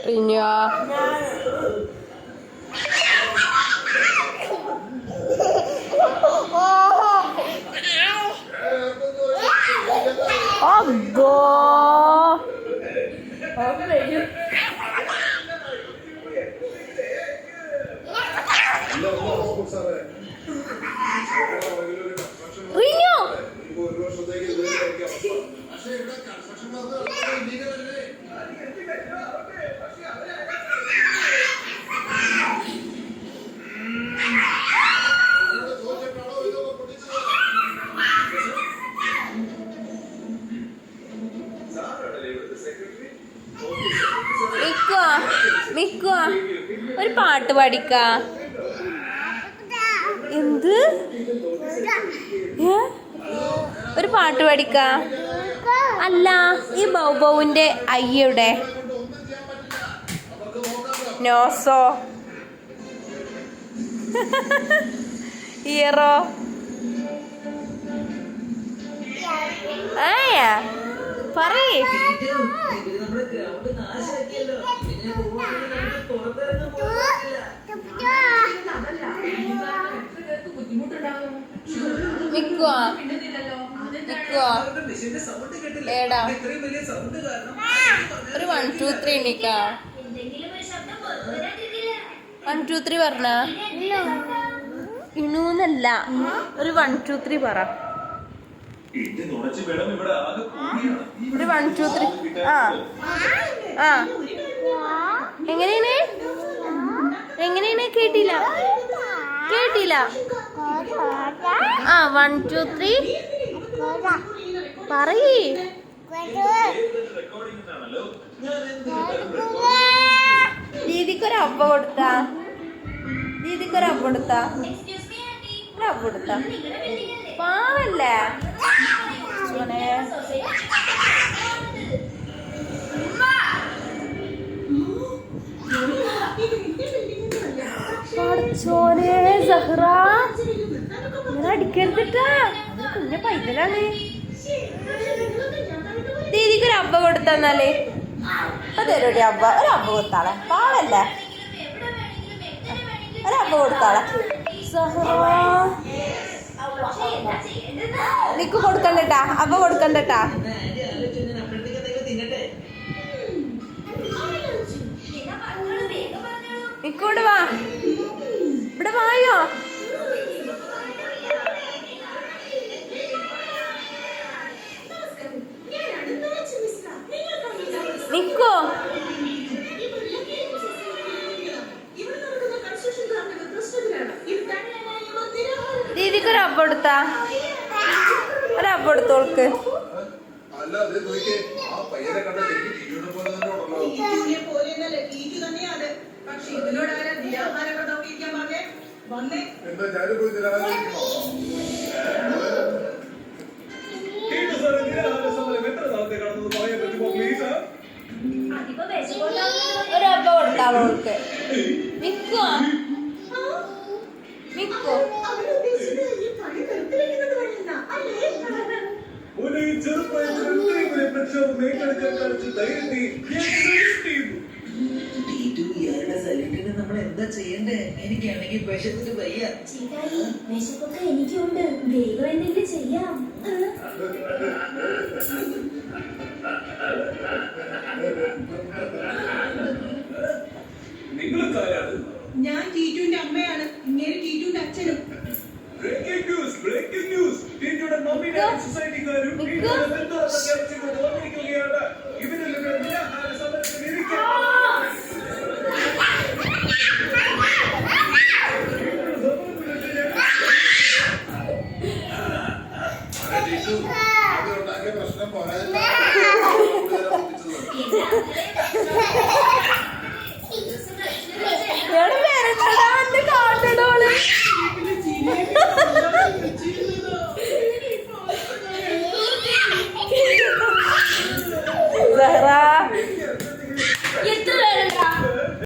റിഞ്ഞ ago റിഞ്ഞു ഒരു പാട്ട് പാടിക്ക. എന്ത് ഒരു പാട്ട് പാടിക്ക. അല്ല ഈ ബൗബൗവിന്റെ അയ്യയുടെ നോസോ ഇയറോ ആയാ പറയേ. ഏടാ ഒരു 1 2 3 എണ്ണിക്കാ. 1 2 3 പറഞ്ഞ ഇണൂന്നല്ല, ഒരു 1 2 3 പറ. ഒരു 1 2 3. ആ എങ്ങനെയാണ് എങ്ങനെയാണ് കേട്ടില്ല കേട്ടില്ല. ആ 1 2 3 പറയ്. ദീദിക്കൊരു അപ്പ കൊടുത്താ ദീദിക്കൊരു അപ്പ കൊടുത്താ ഒരു അപ്പ കൊടുത്താ പാവല്ലേ. ചോനെ സഹ്റ ഇങ്ങനെ അടിക്കരുതിട്ടാ, കുഞ്ഞ പൈതലാണ്. ദീദിക്കൊരു അബ്ബ കൊടുത്തന്നാലേ അതൊരു അബ്ബ ഒരു അബ്ബ കൊടുത്താളെ പാവല്ലേ. ഒരബ്ബ കൊടുത്താളെ സഹ്റ. നിക്ക് കൊടുക്കണ്ടട്ടാ, അബ്ബ കൊടുക്കണ്ടട്ടാ. നിക്കൂടെ വാ, ഇവിടെ വായോ. നിക്കോ ദീദിക്കൊരു അബ്ബ കൊടുത്താ, ഒരബ്ബ കൊടുത്തോൾക്ക്. ഒരബ്ബ കൊടുത്താളോൾക്ക്. നിക്കോ നിക്കോ നമ്മൾ എന്താ ചെയ്യണ്ടേ? എനിക്കാണെങ്കിൽ വിശന്നിട്ട് വയ്യ. വിശപ്പൊക്കെ എനിക്കുണ്ട്, വേഗം എന്തെങ്കിലും ചെയ്യാം.